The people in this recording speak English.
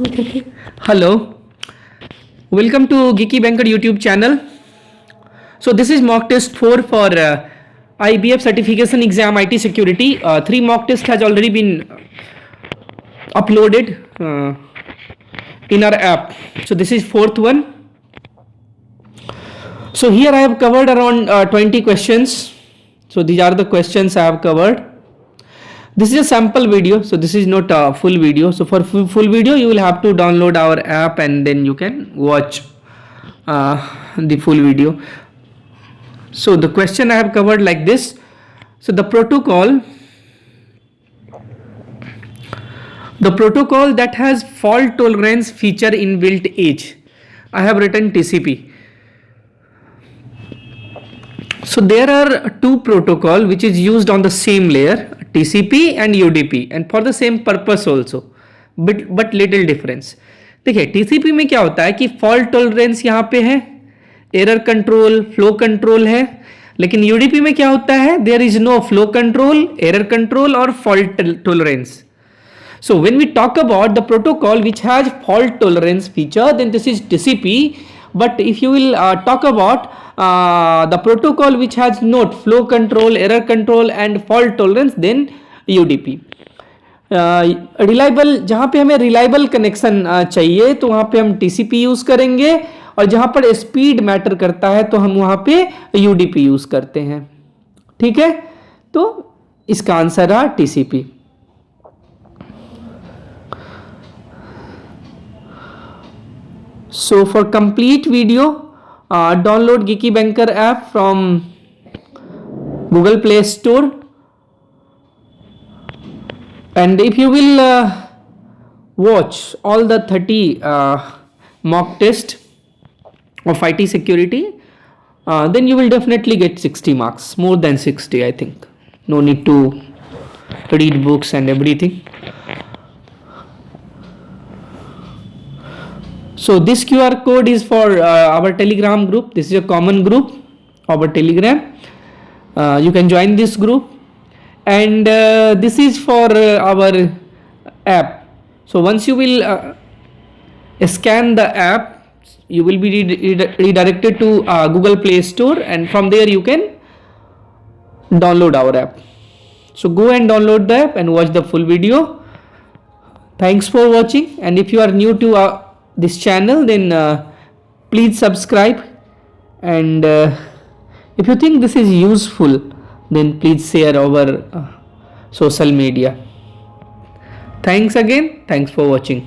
Hello, welcome to Geeky Banker YouTube channel. So this is mock test 4 for Iibf certification exam IT security. 3 mock test has already been uploaded in our app. So this is 4th one. So here I have covered around 20 questions. So these are the questions I have covered. This is a sample video, so this is not a full video. So for full video you will have to download our app and then you can watch the full video. So the question I have covered like this. So the protocol that has fault tolerance feature inbuilt is, I have written TCP. So there are two protocol which is used on the same layer, TCP and UDP, and for the same purpose also, but little difference. देखिए TCP में क्या होता है कि fault tolerance यहाँ पे है, error control, flow control है, लेकिन UDP में क्या होता है, there is no flow control, error control और fault tolerance. So when we talk about the protocol which has fault tolerance feature, then this is TCP. But if you will talk about the protocol which has not flow control, error control and fault tolerance, then UDP. Reliable, जहाँ पे हमें reliable connection चाहिए तो वहाँ पे हम TCP use करेंगे, और जहाँ पर स्पीड मैटर करता है तो हम वहाँ पे UDP यूज़ करते हैं. ठीक है, तो इसका आंसर है TCP. So for complete video, download Geeky Banker app from Google Play Store, and if you will watch all the 30 mock test of IT security, then you will definitely get 60 marks, more than 60 I think. No need to read books and everything. So this QR code is for our Telegram group. This is a common group, our Telegram. You can join this group, and this is for our app. So once you will scan the app, you will be redirected to Google Play Store, and from there you can download our app. So go and download the app and watch the full video. Thanks for watching, and if you are new to this channel, then please subscribe, and if you think this is useful, then please share over social media. Thanks again. Thanks for watching.